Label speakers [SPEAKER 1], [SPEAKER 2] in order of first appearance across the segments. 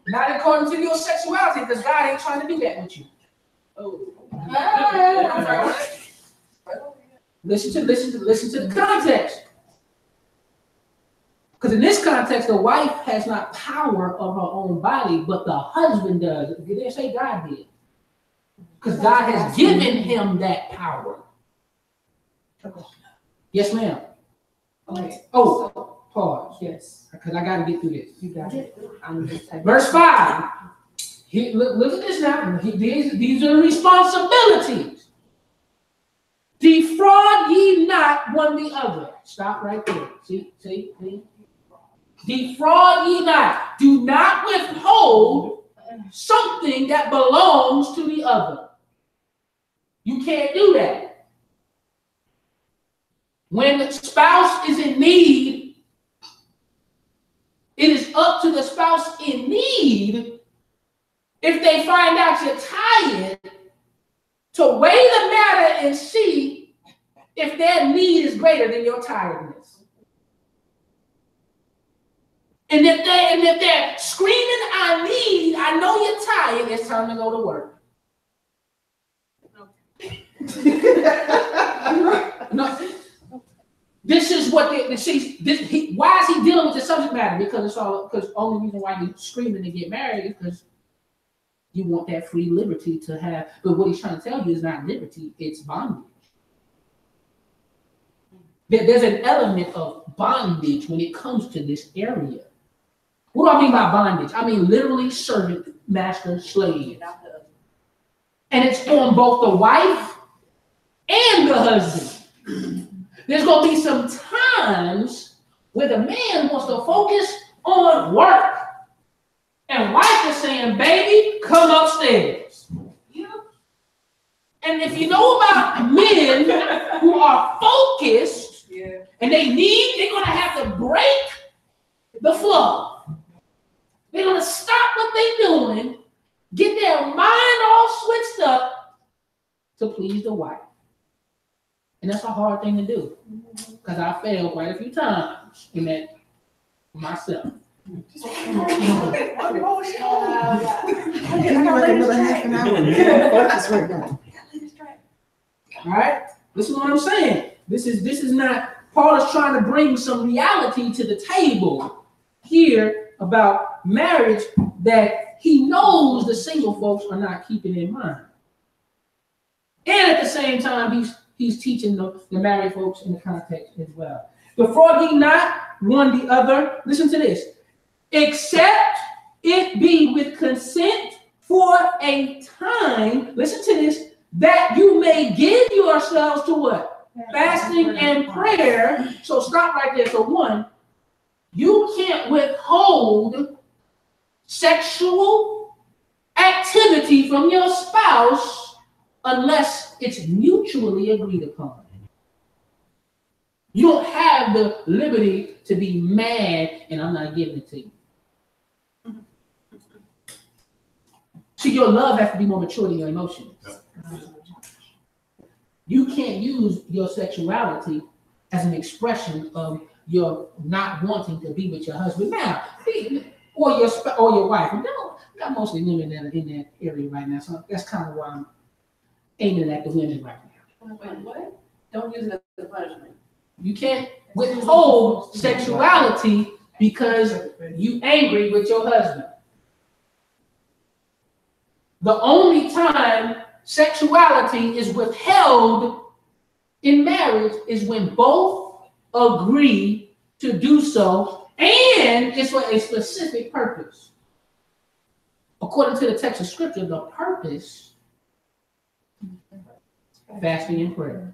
[SPEAKER 1] Not according to your sexuality, because God ain't trying to do that with you. Oh. Listen to the context. Because in this context, the wife has not power of her own body, but the husband does. Did they say God did? Because God has given him that power. Yes, ma'am. Oh, pause. Yes. Because I got to get through this. You got it. Verse 5. Look at this now. These are the responsibilities. Defraud ye not one the other. Stop right there. See? Defraud ye not. Do not withhold something that belongs to the other. You can't do that. When the spouse is in need, it is up to the spouse in need, if they find out you're tired, to weigh the matter and see if their need is greater than your tiredness. And if they're screaming, I know you're tired, it's time to go to work. No. This is what why is he dealing with the subject matter? Because the only reason why you're screaming to get married is because you want that free liberty to have. But what he's trying to tell you is not liberty, it's bondage. There's an element of bondage when it comes to this area. What do I mean by bondage? I mean literally servant, master, slave. And it's on both the wife and the husband. There's going to be some times where the man wants to focus on work. And wife is saying, baby, come upstairs. Yeah. And if you know about men who are focused, and they're going to have to break the flow. They're going to stop what they're doing, get their mind all switched up to please the wife. And that's a hard thing to do, because I failed quite a few times in that myself. All right, this is what I'm saying. This is not, Paul is trying to bring some reality to the table here about marriage that he knows the single folks are not keeping in mind. And at the same time, he's teaching the married folks in the context as well. Defraud ye not one the other. Listen to this. Except it be with consent for a time. Listen to this. That you may give yourselves to what? Fasting and prayer. So stop right there. So one, you can't withhold sexual activity from your spouse unless it's mutually agreed upon. You don't have the liberty to be mad and I'm not giving it to you. See, your love has to be more mature than your emotions. You can't use your sexuality as an expression of your not wanting to be with your husband now, or your wife. No, we got mostly women that are in that area right now, so that's kind of why I'm aiming at the women right now.
[SPEAKER 2] Wait, what? Don't use it as a punishment.
[SPEAKER 1] You can't withhold sexuality because you angry with your husband. The only time sexuality is withheld in marriage is when both agree to do so, and it's for a specific purpose. According to the text of scripture, the purpose, fasting and prayer.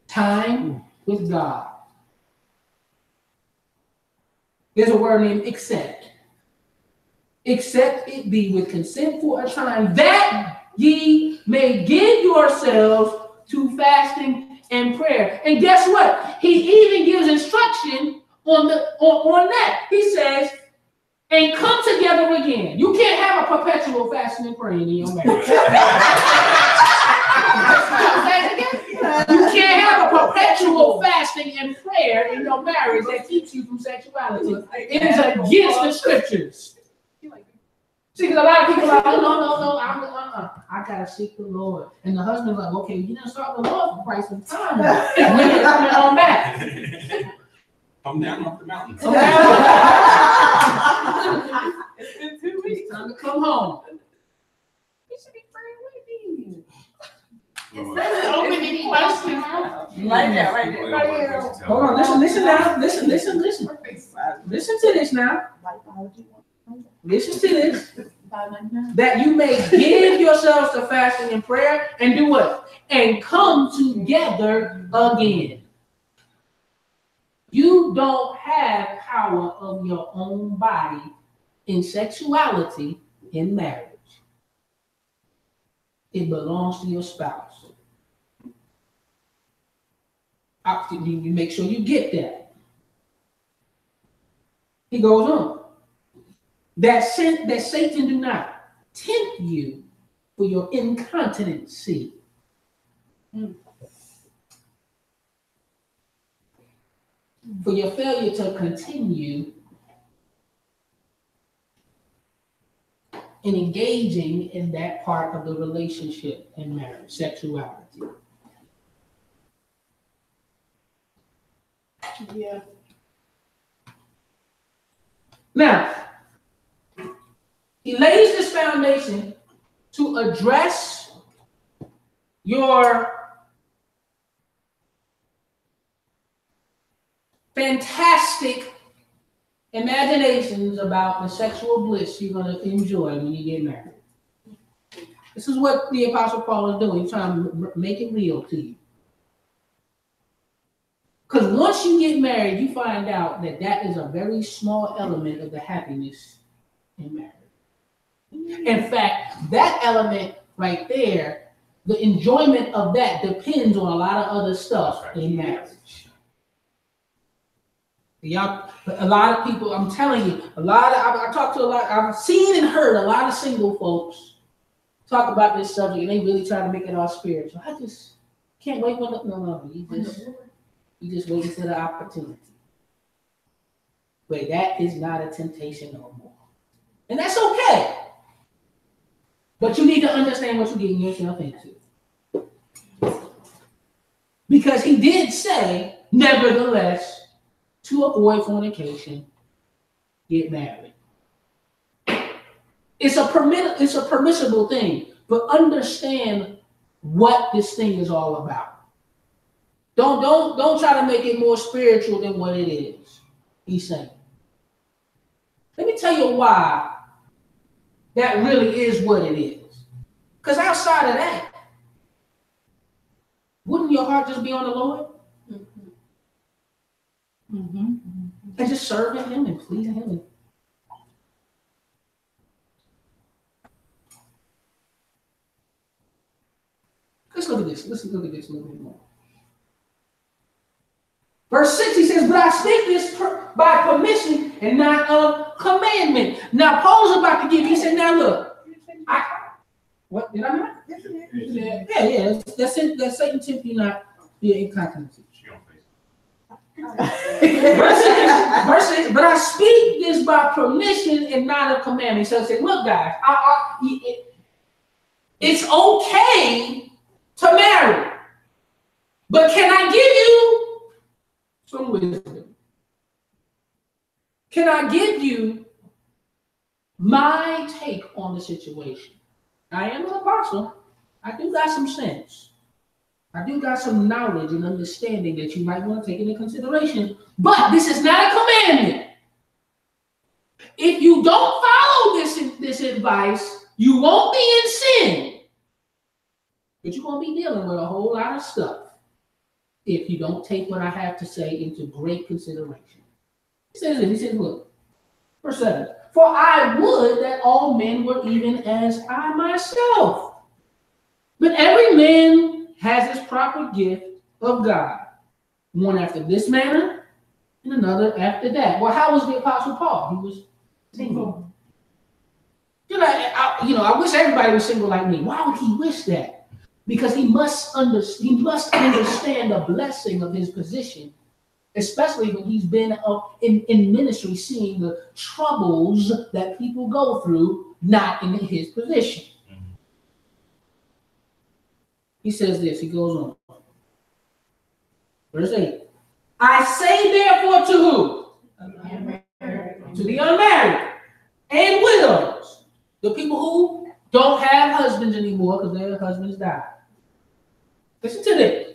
[SPEAKER 1] Time with God. There's a word named accept. Except it be with consent for a time, that ye may give yourselves to fasting and prayer. And guess what? He even gives instruction on that. He says, and come together again. You can't have a perpetual fasting and praying in your marriage. You can't have a perpetual fasting and prayer in your marriage that keeps you from sexuality. It is against the scriptures. See, because a lot of people are like, oh, no, I gotta seek the Lord. And the husband's like, okay, you didn't start the Lord for quite some time. When you're coming on back.
[SPEAKER 3] Come down off the mountain.
[SPEAKER 1] Come down.
[SPEAKER 2] It's been 2 weeks.
[SPEAKER 1] It's time to come home.
[SPEAKER 2] You should be praying with me.
[SPEAKER 1] Open any questions?
[SPEAKER 2] Right there, right there. Right there.
[SPEAKER 1] Hold on, listen now. Listen. Listen to this now. Listen to this. That you may give yourselves to fasting and prayer and do what? And come together again. You don't have power of your own body in sexuality in marriage. It belongs to your spouse. You make sure you get that. He goes on. That Satan do not tempt you for your incontinency. For your failure to continue in engaging in that part of the relationship in marriage, sexuality.
[SPEAKER 2] Yeah.
[SPEAKER 1] Now, he lays this foundation to address your fantastic imaginations about the sexual bliss you're going to enjoy when you get married. This is what the Apostle Paul is doing. He's trying to make it real to you. Because once you get married, you find out that that is a very small element of the happiness in marriage. In fact, that element right there, the enjoyment of that depends on a lot of other stuff in marriage. Y'all, a lot of people, I'm telling you, I talked to a lot, I've seen and heard a lot of single folks talk about this subject, and they really try to make it all spiritual. I just can't wait for you just waiting for the opportunity. But that is not a temptation no more. And that's okay. But you need to understand what you're getting yourself into. Because he did say, nevertheless, to avoid fornication, get married. It's a permissible thing, but understand what this thing is all about. Don't try to make it more spiritual than what it is, he's saying. Let me tell you why that really is what it is. Because outside of that, wouldn't your heart just be on the Lord? And just serving him and pleasing him? Let's look at this. Let's look at this a little bit more. Verse 6, he says, but I speak this by permission and not of commandment. Now, Paul's about to give, he said, now look, what did I not? Yeah. That's Satan tempt you not via incontinency. Verse 6, but I speak this by permission and not of commandment. So I said, look, guys, it's okay to marry, but can I give you some wisdom? Can I give you my take on the situation? I am an apostle. I do got some sense. I do got some knowledge and understanding that you might want to take into consideration. But this is not a commandment. If you don't follow this advice, you won't be in sin. But you're going to be dealing with a whole lot of stuff if you don't take what I have to say into great consideration. He says, look, verse 7, for I would that all men were even as I myself. But every man has his proper gift of God, one after this manner and another after that. Well, how was the Apostle Paul? He was single. I wish everybody was single like me. Why would he wish that? because he must understand the blessing of his position, especially when he's been in ministry, seeing the troubles that people go through, not in his position. He says this, he goes on. Verse 8. I say therefore to who? To the unmarried and widows. The people who don't have husbands anymore because their husbands died. Listen to this.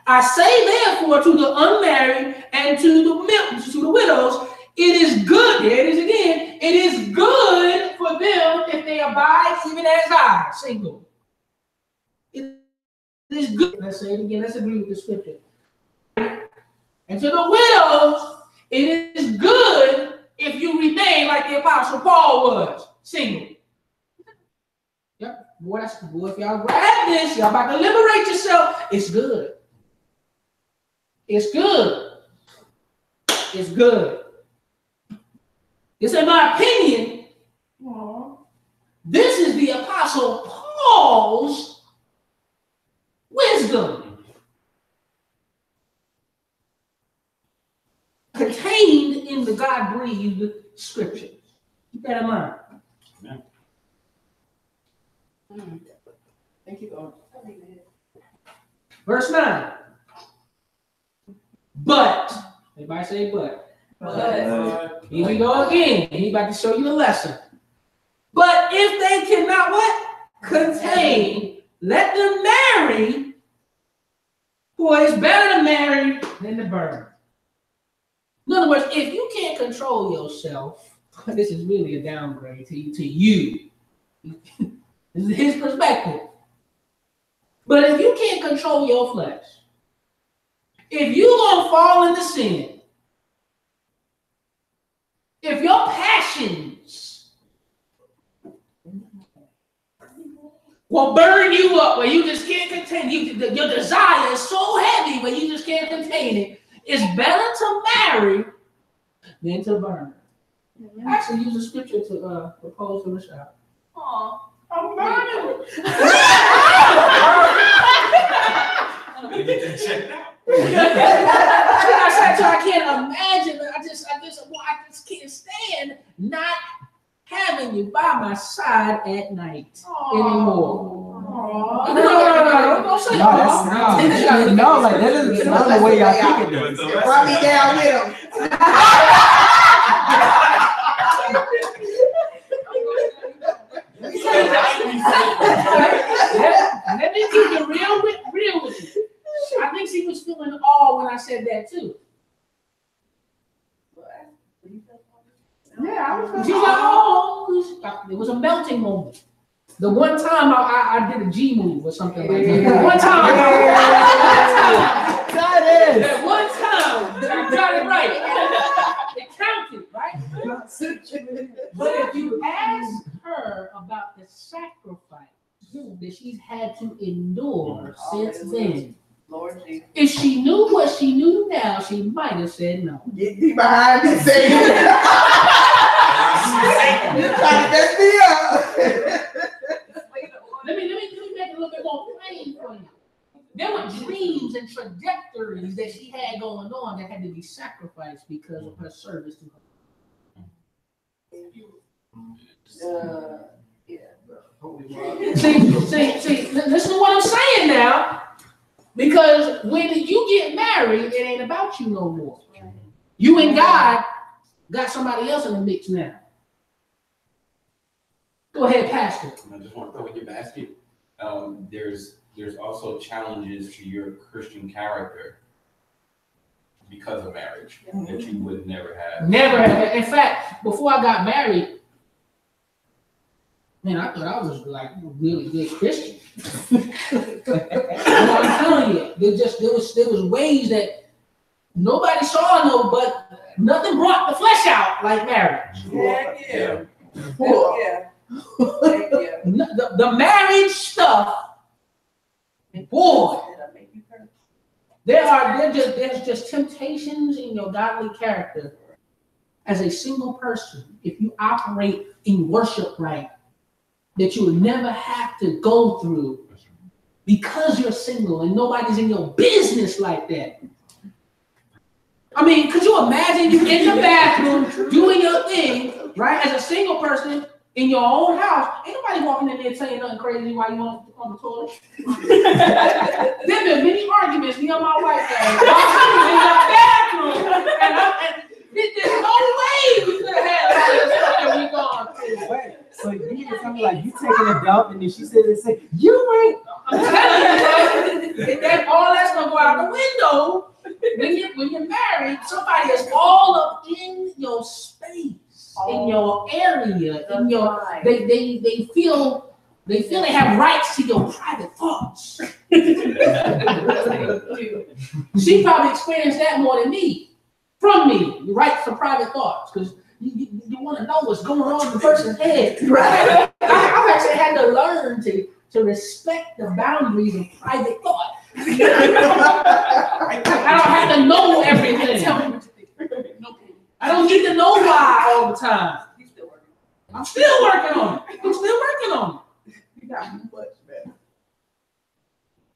[SPEAKER 1] I say therefore to the unmarried and to the widows, it is good, there it is again, it is good for them if they abide even as I, single. It is good. Let's say it again, let's agree with the scripture. And to the widows, it is good if you remain like the Apostle Paul was, single. Yep. Boy, if y'all grab this, y'all about to liberate yourself. It's good. It's good. It's good. It's in my opinion, this is the Apostle Paul's wisdom contained in the God-breathed scriptures. Keep that in mind.
[SPEAKER 2] Thank you.
[SPEAKER 1] Verse 9. But, everybody say but. Here we go again. He about to show you a lesson. But if they cannot what? Contain, let them marry, for it's better to marry than to burn. In other words, if you can't control yourself, this is really a downgrade to you. This is his perspective. But if you can't control your flesh, if you're going to fall into sin, if your passions will burn you up where you just can't contain it, your desire is so heavy where you just can't contain it, it's better to marry than to burn. Actually, use a scripture to propose to Michelle.
[SPEAKER 2] Aw, I'm burning.
[SPEAKER 1] I can't imagine. I just can't stand not having you by my side at night anymore. No, don't say that.
[SPEAKER 4] No, like that is not the way y'all think it is.
[SPEAKER 2] Brought me down with him.
[SPEAKER 1] Let me keep it real with you. I think she was feeling awe when I said that too.
[SPEAKER 2] Yeah, I was.
[SPEAKER 1] She's like, oh, it was a melting moment. The one time I did a G move or something like that. One time. That one time I got it right. It counted, right? But if you ask her about the sacrifice that she's had to endure since then,
[SPEAKER 2] Lord Jesus.
[SPEAKER 1] if she knew what she knew now, she might have said no.
[SPEAKER 2] Get me behind me, Satan. You're trying to mess me up.
[SPEAKER 1] Let me make it a little bit more plain for you. There were dreams and trajectories that she had going on that had to be sacrificed because of her service to her. See, listen to what I'm saying now. Because when you get married, it ain't about you no more. You and God got somebody else in the mix now. Go ahead, Pastor.
[SPEAKER 3] I just want to throw in your basket. There's also challenges to your Christian character because of marriage that you would never have.
[SPEAKER 1] Never have. In fact, before I got married, man, I thought I was like a really good Christian. I'm telling you, there was ways that nobody saw but nothing brought the flesh out like marriage.
[SPEAKER 2] Yeah.
[SPEAKER 1] The marriage stuff, boy, there's just temptations in your godly character as a single person. If you operate in worship right, that you would never have to go through because you're single and nobody's in your business like that. I mean, could you imagine you in the bathroom doing your thing, right? As a single person in your own house, ain't nobody walking in there saying nothing crazy while you on the toilet. There been many arguments me and my wife had while in the bathroom, and there's no way we could have had all this stuff that we gone through.
[SPEAKER 4] Wait, so you can tell me like you taking a dump and then she said and say, you ain't.
[SPEAKER 1] I'm telling you, bro, that all that's gonna go out the window. When you're married, somebody is all up in your space, in your area, in your they feel they have rights to your private thoughts. She probably experienced that more than me, from me, the rights to private thoughts, because you want to know what's going on in the person's head. Right? I've actually had to learn to respect the boundaries of private thought. I don't have to know everything. I don't need to know why all the time. I'm still working on it. I'm still working on it.
[SPEAKER 2] You got much better.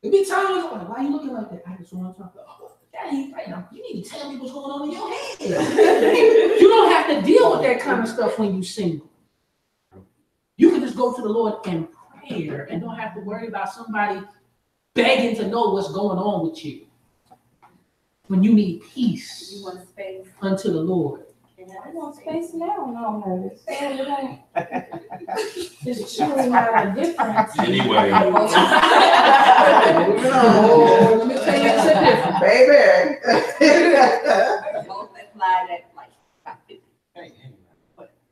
[SPEAKER 1] There be times like, why are you looking like that? I just want to talk about, Daddy, right now, you need to tell me what's going on in your head. You don't have to deal with that kind of stuff when you're single. You can just go to the Lord in prayer and don't have to worry about somebody begging to know what's going on with you. When you need peace,
[SPEAKER 5] You want space.
[SPEAKER 1] unto the Lord.
[SPEAKER 5] I want space now. No, it's truly not a difference.
[SPEAKER 3] Anyway.
[SPEAKER 1] Let me tell you, it's a difference.
[SPEAKER 2] Baby.
[SPEAKER 5] Multiply that like.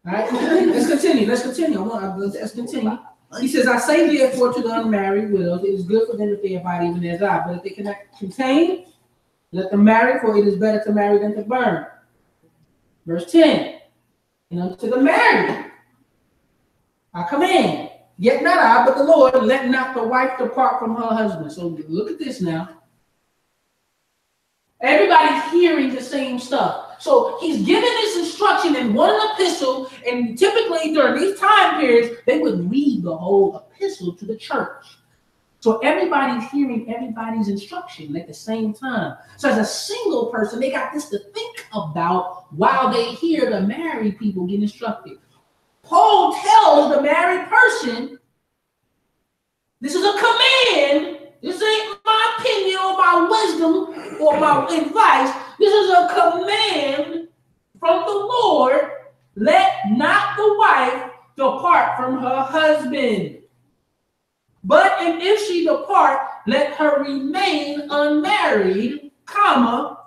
[SPEAKER 1] All right, let's continue. Let's continue. He says, I say therefore to the unmarried widows, it is good for them if they abide even as I, but if they cannot contain, let them marry, for it is better to marry than to burn. Verse 10, and unto the married, I command, yet not I, but the Lord, let not the wife depart from her husband. So look at this now. Everybody's hearing the same stuff. So he's giving this instruction in one epistle, and typically during these time periods, they would read the whole epistle to the church. So everybody's hearing everybody's instruction at the same time. So as a single person, they got this to think about while they hear the married people get instructed. Paul tells the married person, this is a command. This ain't my opinion or my wisdom or my advice. This is a command from the Lord. Let not the wife depart from her husband. But if she depart, let her remain unmarried, comma,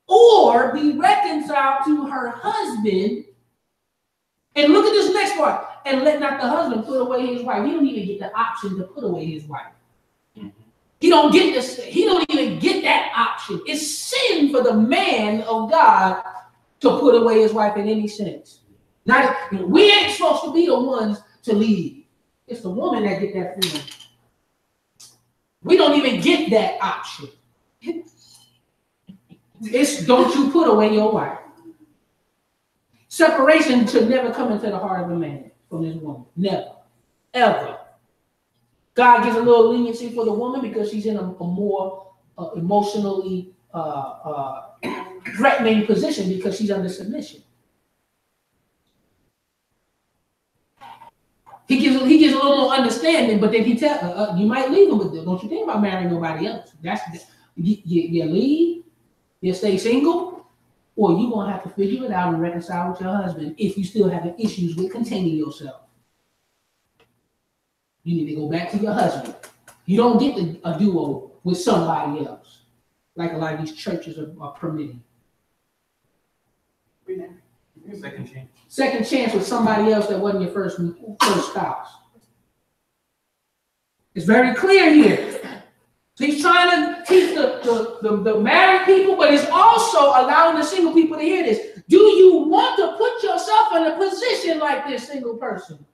[SPEAKER 1] or be reconciled to her husband. And look at this next part. And let not the husband put away his wife. He don't even get the option to put away his wife. He don't get this. He don't even get that option. It's sin for the man of God to put away his wife in any sense. Not, we ain't supposed to be the ones to lead. It's the woman that get that freedom. We don't even get that option. It's don't you put away your wife. Separation should never come into the heart of a man from his woman. Never. Ever. God gives a little leniency for the woman because she's in a more emotionally threatening position because she's under submission. He gives a little more understanding, but then he tells her, you might leave him, but don't you think about marrying nobody else. You leave, you stay single, or you're going to have to figure it out and reconcile with your husband if you still having issues with containing yourself. You need to go back to your husband. You don't get a duo with somebody else, like a lot of these churches are permitting.
[SPEAKER 3] Second chance.
[SPEAKER 1] Second chance with somebody else that wasn't your first spouse. It's very clear here. So he's trying to teach the married people, but he's also allowing the single people to hear this. Do you want to put yourself in a position like this single person?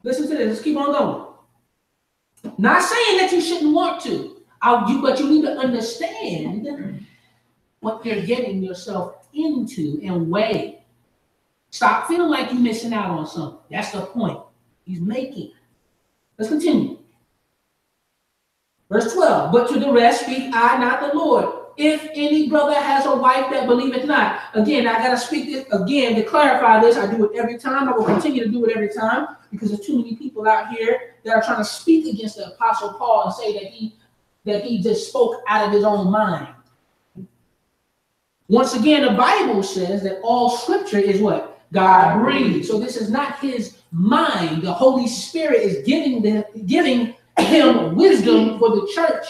[SPEAKER 1] Listen to this. Let's keep on going. Not saying that you shouldn't want to. But you need to understand what you're getting yourself into and weigh. Stop feeling like you're missing out on something. That's the point he's making. Let's continue. Verse 12, but to the rest speak I, not the Lord. If any brother has a wife that believeth not. Again, I got to speak this again to clarify this. I do it every time. I will continue to do it every time because there's too many people out here that are trying to speak against the Apostle Paul and say that he just spoke out of his own mind. Once again, the Bible says that all scripture is what? God breathed. So this is not his mind. The Holy Spirit is giving him wisdom for the church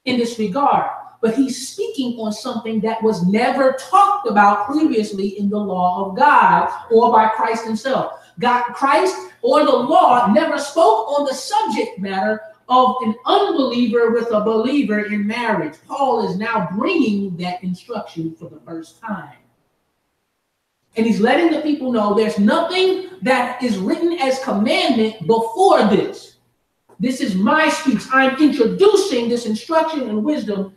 [SPEAKER 1] in this regard. But he's speaking on something that was never talked about previously in the law of God or by Christ himself. Christ or the law never spoke on the subject matter of an unbeliever with a believer in marriage. Paul is now bringing that instruction for the first time. And he's letting the people know there's nothing that is written as commandment before this. This is my speech. I'm introducing this instruction and wisdom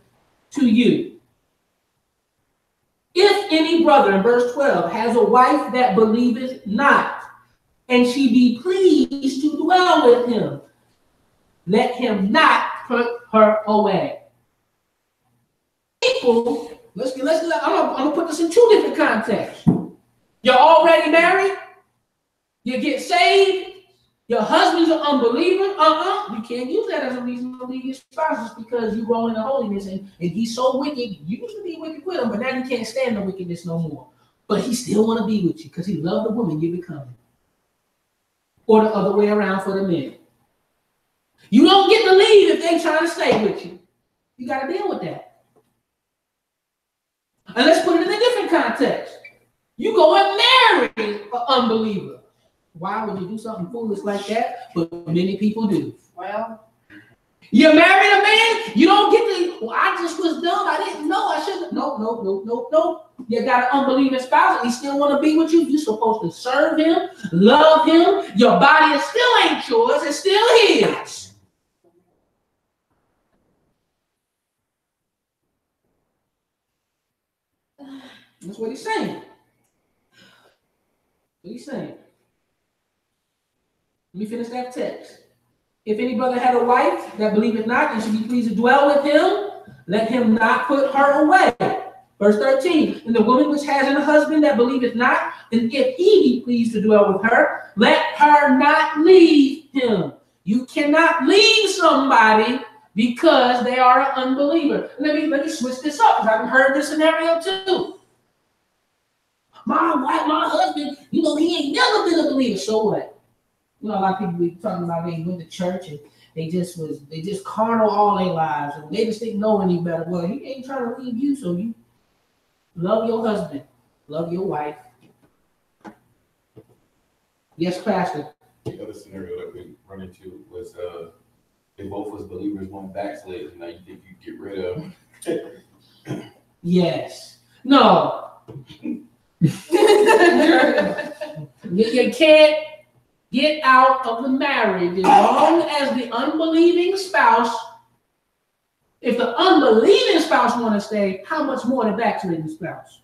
[SPEAKER 1] to you. If any brother, in verse 12, has a wife that believeth not, and she be pleased to dwell with him, let him not put her away. People, I'm gonna put this in two different contexts. You're already married, you get saved, your husband's an unbeliever. You can't use that as a reason to leave your spouse just because you grow in holiness and he's so wicked. You used to be wicked with him, but now you can't stand the wickedness no more. But he still want to be with you because he loved the woman you're becoming. Or the other way around for the men. You don't get to leave if they trying to stay with you. You got to deal with that. And let's put it in a different context. You go and marry an unbeliever. Why would you do something foolish like that? But many people do.
[SPEAKER 5] Well,
[SPEAKER 1] you married a man, you don't get to, well, I just was dumb. I didn't know. I shouldn't. No. You got an unbelieving spouse and he still want to be with you. You're supposed to serve him, love him. Your body is still ain't yours. It's still his. That's what he's saying. What he's saying. Let me finish that text. If any brother had a wife that believeth not and should be pleased to dwell with him, let him not put her away. Verse 13, and the woman which has a husband that believeth not, and if he be pleased to dwell with her, let her not leave him. You cannot leave somebody because they are an unbeliever. Let me switch this up because I've heard this scenario too. My wife, my husband, he ain't never been a believer. So what? A lot of people be talking about they went to church and they just carnal all their lives and they just didn't know any better. Well, he ain't trying to leave you, so you love your husband, love your wife. Yes, Pastor.
[SPEAKER 3] The other scenario that we run into was they both was believers, one backslid, and now you think you get rid of.
[SPEAKER 1] Yes. No. You can't get out of the marriage as long as the unbelieving spouse, if the unbelieving spouse want to stay, how much more the backsliding spouse?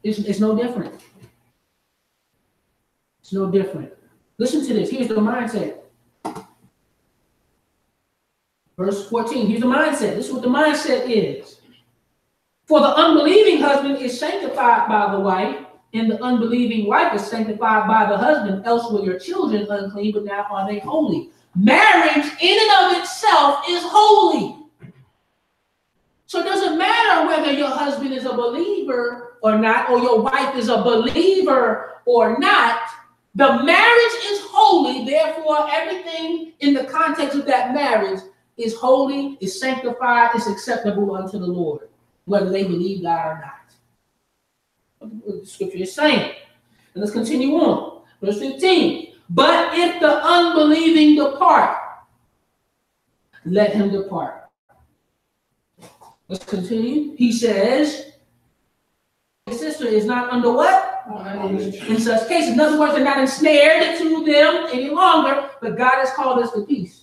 [SPEAKER 1] It's no different. It's no different. Listen to this. Here's the mindset. Verse 14. Here's the mindset. This is what the mindset is. For the unbelieving husband is sanctified by the wife, and the unbelieving wife is sanctified by the husband. Else were your children unclean, but now are they holy. Marriage in and of itself is holy. So it doesn't matter whether your husband is a believer or not, or your wife is a believer or not. The marriage is holy. Therefore, everything in the context of that marriage is holy, is sanctified, is acceptable unto the Lord, whether they believe God or not. What the scripture is saying. And let's continue on. Verse 15. But if the unbelieving depart, let him depart. Let's continue. He says, his sister is not under what? In such cases. In other words, they're not ensnared to them any longer, but God has called us to peace.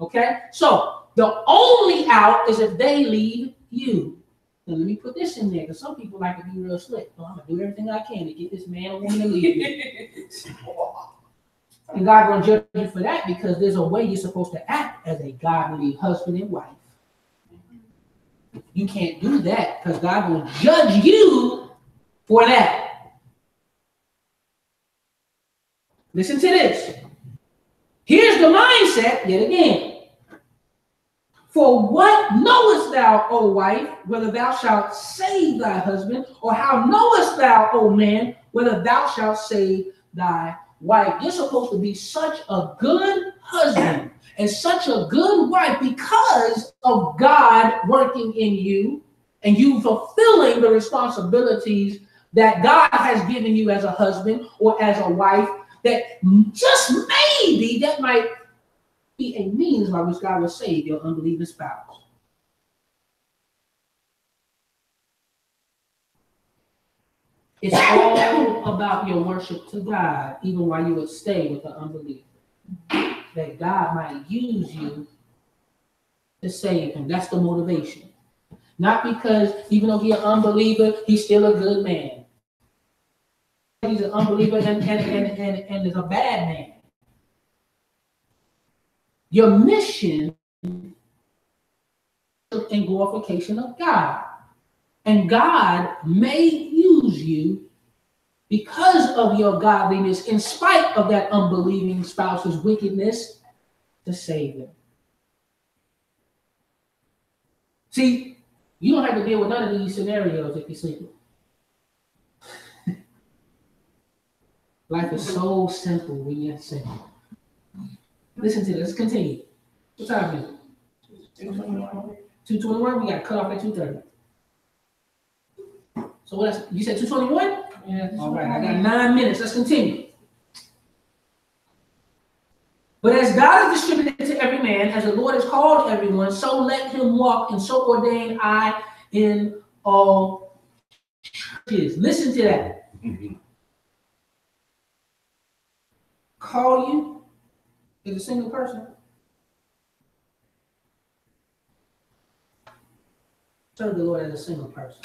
[SPEAKER 1] Okay? So the only out is if they leave you. Now, let me put this in there, because some people like to be real slick. So I'm going to do everything I can to get this man or woman to leave me. And God going to judge you for that, because there's a way you're supposed to act as a godly husband and wife. You can't do that, because God will judge you for that. Listen to this. Here's the mindset yet again. For what knowest thou, O wife, whether thou shalt save thy husband, or how knowest thou, O man, whether thou shalt save thy wife? You're supposed to be such a good husband and such a good wife because of God working in you and you fulfilling the responsibilities that God has given you as a husband or as a wife, that just maybe that might be a means by which God will save your unbelieving spouse. It's all about your worship to God, even while you would stay with the unbeliever. That God might use you to save him. That's the motivation. Not because even though he's an unbeliever, he's still a good man. He's an unbeliever and is a bad man. Your mission and glorification of God. And God may use you because of your godliness, in spite of that unbelieving spouse's wickedness, to save them. See, you don't have to deal with none of these scenarios if you're single. Life is so simple when you're single. Listen to this. Let's continue. What time is it? 2:21. We got cut off at 2:30. So what else? You said 2:21?
[SPEAKER 5] Yeah.
[SPEAKER 1] All right. I got 9 minutes. Let's continue. But as God is distributed to every man, as the Lord has called everyone, so let him walk, and so ordain I in all churches. Listen to that. Call you as a single person. Serve the Lord as a single person.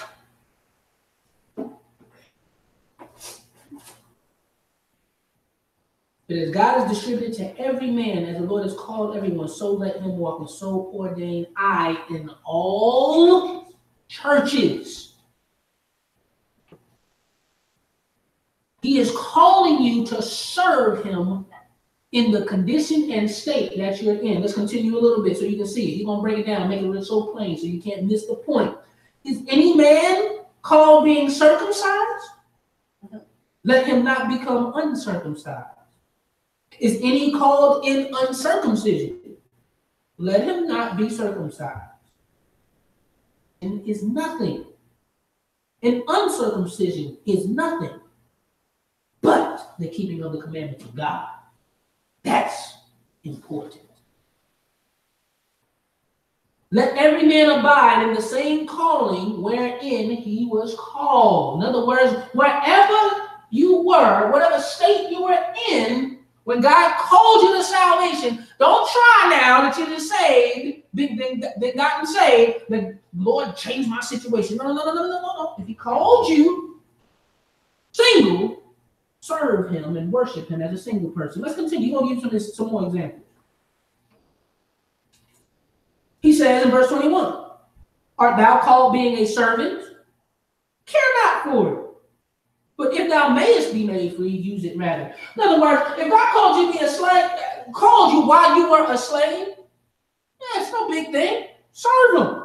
[SPEAKER 1] But as God is distributed to every man, as the Lord has called everyone, so let him walk, and so ordain I in all churches. He is calling you to serve him in the condition and state that you're in. Let's continue a little bit so you can see it. He's going to break it down and make it so plain so you can't miss the point. Is any man called being circumcised? Let him not become uncircumcised. Is any called in uncircumcision? Let him not be circumcised. And is nothing. And uncircumcision is nothing but the keeping of the commandments of God. That's important. Let every man abide in the same calling wherein he was called. In other words, wherever you were, whatever state you were in, when God called you to salvation, don't try now that you're saved, been gotten saved, the Lord changed my situation. No. If he called you single, serve him and worship him as a single person. Let's continue. He's going to give some more examples. He says in verse 21, art thou called being a servant? Care not for it. But if thou mayest be made free, use it rather. In other words, if God called you to be a slave, called you while you were a slave, yeah, it's no big thing. Serve him.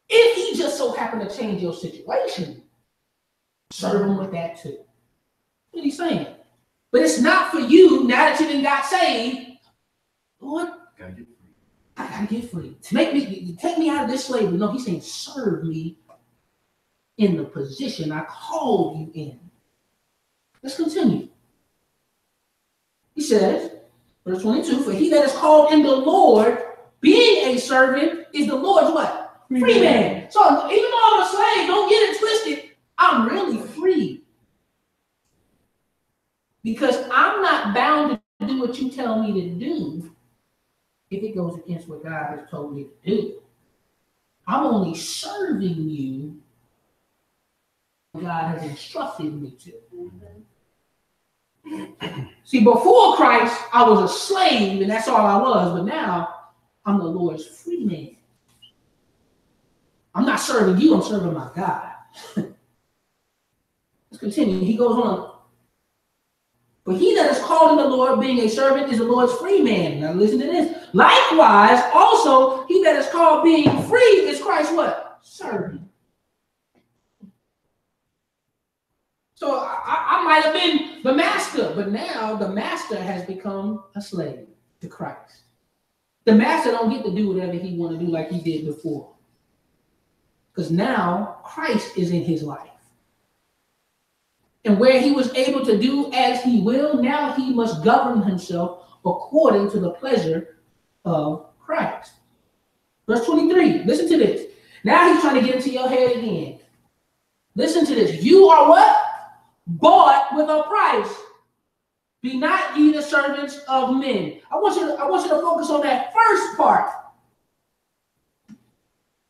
[SPEAKER 1] If he just so happened to change your situation, serve him with that too. What he's saying. But it's not for you, now that you done got saved, Lord, I gotta get free. Take me out of this slavery. No, he's saying, serve me in the position I called you in. Let's continue. He says, verse 22, for he that is called in the Lord, being a servant, is the Lord's what? Free man. So even though I'm a slave, don't get it twisted. I'm really free. Because I'm not bound to do what you tell me to do if it goes against what God has told me to do. I'm only serving you. God has instructed me to. See, before Christ, I was a slave, and that's all I was. But now, I'm the Lord's free man. I'm not serving you, I'm serving my God. Let's continue. He goes on. But he that is called in the Lord, being a servant, is the Lord's free man. Now listen to this. Likewise, also, he that is called being free is Christ's what? Servant. So I might have been the master, but now the master has become a slave to Christ. The master don't get to do whatever he want to do like he did before. Because now Christ is in his life. And where he was able to do as he will, now he must govern himself according to the pleasure of Christ. Verse 23, listen to this. Now he's trying to get into your head again. Listen to this. You are what? Bought with a price. Be not ye the servants of men. I want you to focus on that first part.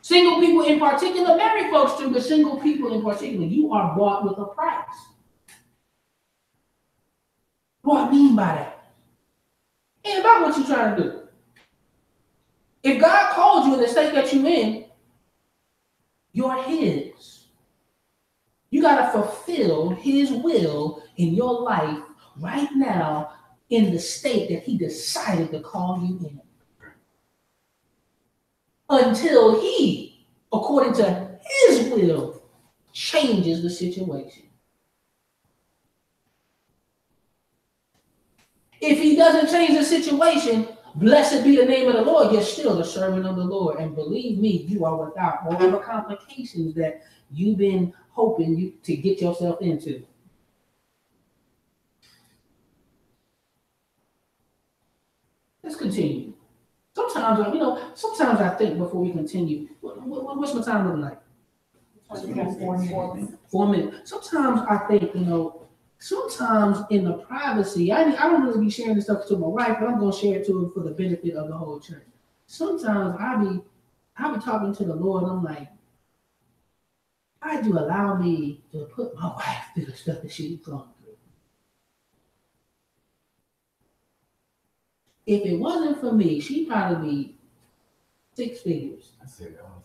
[SPEAKER 1] Single people in particular, married folks too, but single people in particular, you are bought with a price. What I mean by that? Ain't about what you're trying to do. If God called you in the state that you're in, you're his. You got to fulfill his will in your life right now in the state that he decided to call you in. Until he, according to his will, changes the situation. If he doesn't change the situation, blessed be the name of the Lord, you're still a servant of the Lord. And believe me, you are without all the complications that you've been hoping to get yourself into. Let's continue. Sometimes I think before we continue, what's my time looking like? 4 minutes. Sometimes I think, sometimes in the privacy, I don't really be sharing this stuff to my wife, but I'm going to share it to her for the benefit of the whole church. Sometimes I be talking to the Lord, and I'm like, why do you allow me to put my wife through the stuff that she's gone through? If it wasn't for me, she'd probably be 6 figures.
[SPEAKER 3] I say that all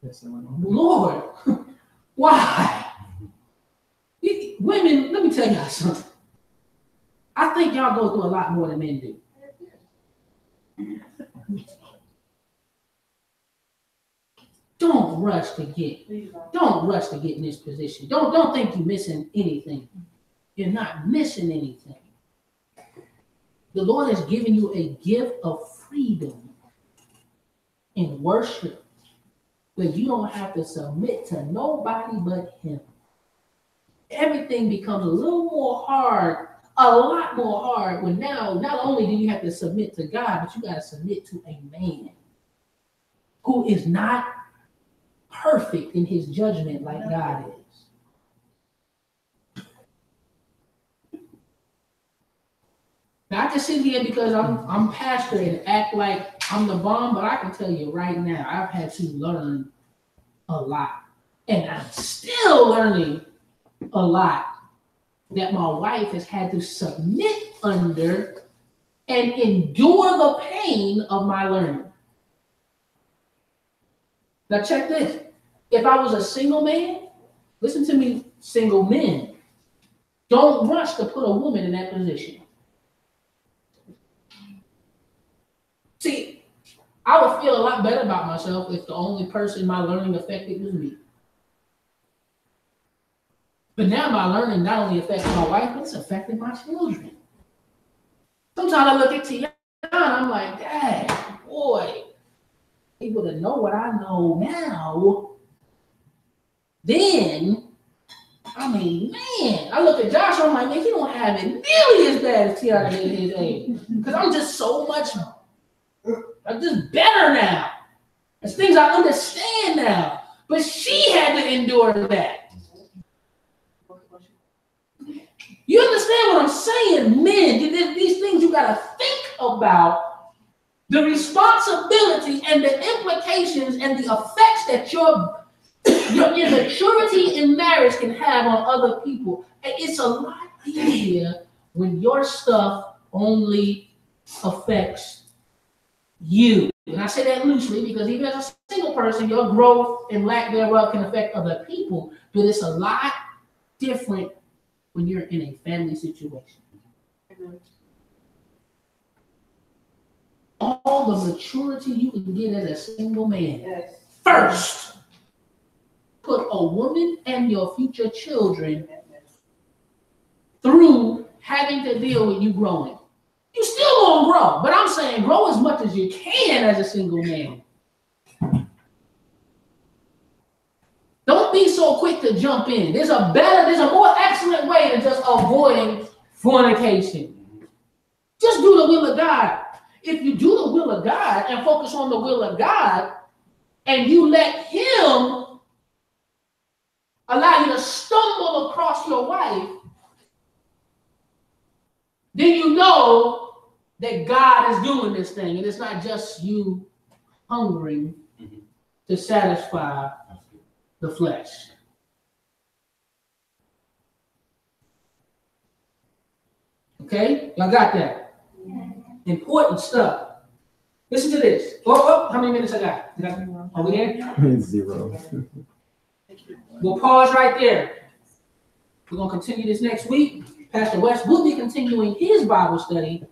[SPEAKER 3] the time.
[SPEAKER 1] Lord, why? Women, let me tell y'all something. I think y'all go through a lot more than men do. Don't rush to get in this position. Don't think you're missing anything. You're not missing anything. The Lord has given you a gift of freedom in worship where you don't have to submit to nobody but him. Everything becomes a little more hard, a lot more hard, when now not only do you have to submit to God, but you got to submit to a man who is not perfect in his judgment like God is. Now, I can sit here because I'm pastor and act like I'm the bomb, but I can tell you right now, I've had to learn a lot. And I'm still learning a lot that my wife has had to submit under and endure the pain of my learning. Now check this. If I was a single man, listen to me, single men, don't rush to put a woman in that position. See, I would feel a lot better about myself if the only person my learning affected was me. But now my learning not only affects my wife, but it's affecting my children. Sometimes I look at Tiana and I'm like, Dad, boy, able to know what I know now, then, man, I look at Josh, I'm like, man, he don't have it nearly as bad as Tiana did at his age. Because I'm just better now. There's things I understand now. But she had to endure that. You understand what I'm saying, men? These things you got to think about the responsibility and the implications and the effects that your immaturity in marriage can have on other people. And it's a lot easier when your stuff only affects you. And I say that loosely because even as a single person, your growth and lack thereof can affect other people, but it's a lot different when you're in a family situation. All the maturity you can get as a single man.
[SPEAKER 2] Yes.
[SPEAKER 1] First, put a woman and your future children through having to deal with you growing. You still gonna grow, but I'm saying grow as much as you can as a single man. Don't be so quick to jump in. There's a more excellent way than just avoiding fornication. Just do the will of God. If you do the will of God and focus on the will of God, and you let Him allow you to stumble across your wife, then you know that God is doing this thing, and it's not just you hungering to satisfy the flesh. Okay? Y'all got that? Important stuff. Listen to this. How many minutes I got? Are we there?
[SPEAKER 4] 0.
[SPEAKER 1] We'll pause right there. We're going to continue this next week. Pastor West will be continuing his Bible study.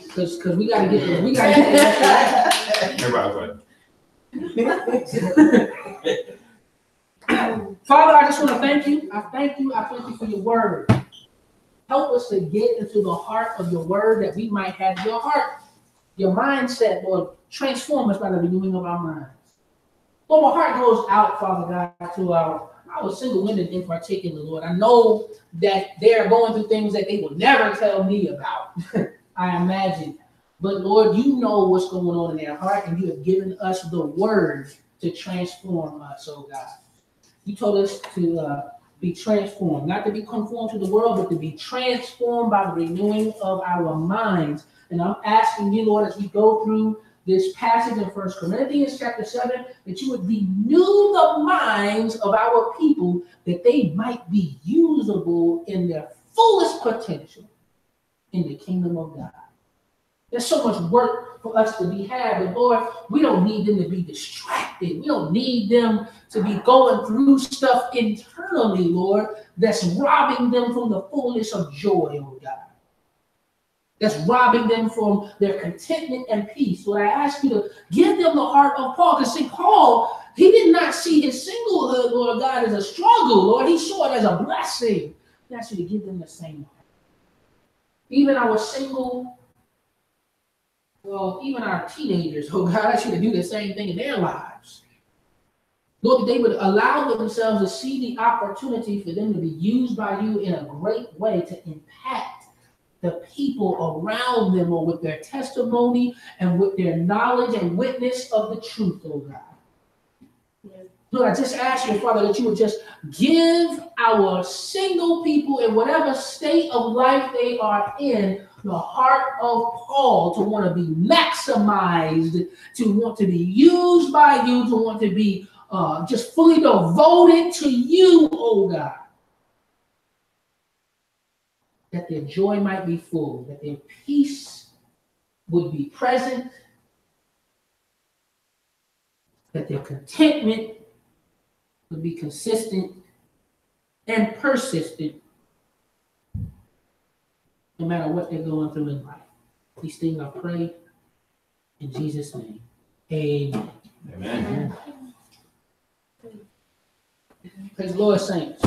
[SPEAKER 1] Because we got to get there.
[SPEAKER 3] Everybody,
[SPEAKER 1] Father, I just want to thank you. I thank you for your word. Help us to get into the heart of your word that we might have your heart, your mindset, Lord. Transform us by the renewing of our minds. Lord, my heart goes out, Father God, to our single women in particular, Lord. I know that they're going through things that they will never tell me about, I imagine. But Lord, you know what's going on in their heart, and you have given us the word to transform us, oh God. You told us to be transformed, not to be conformed to the world, but to be transformed by the renewing of our minds. And I'm asking you, Lord, as we go through this passage in 1 Corinthians chapter 7, that you would renew the minds of our people, that they might be usable in their fullest potential in the kingdom of God. There's so much work for us to be had, but Lord, we don't need them to be distracted. We don't need them to be going through stuff internally, Lord, that's robbing them from the fullness of joy, oh God. That's robbing them from their contentment and peace. So I ask you to give them the heart of Paul. Because see, Paul, he did not see his singlehood, Lord God, as a struggle, Lord. He saw it as a blessing. I ask you to give them the same heart. Even our even our teenagers, oh God, I ask you to do the same thing in their lives. Lord, that they would allow themselves to see the opportunity for them to be used by you in a great way to impact the people around them, or with their testimony and with their knowledge and witness of the truth, oh God. Yes. Lord, I just ask you, Father, that you would just give our single people in whatever state of life they are in the heart of Paul, to want to be maximized, to want to be used by you, to want to be just fully devoted to you, oh God. That their joy might be full, that their peace would be present, that their contentment would be consistent and persistent, no matter what they're going through in life. These things I pray in Jesus' name. Amen.
[SPEAKER 3] Amen.
[SPEAKER 1] Praise the Lord, saints.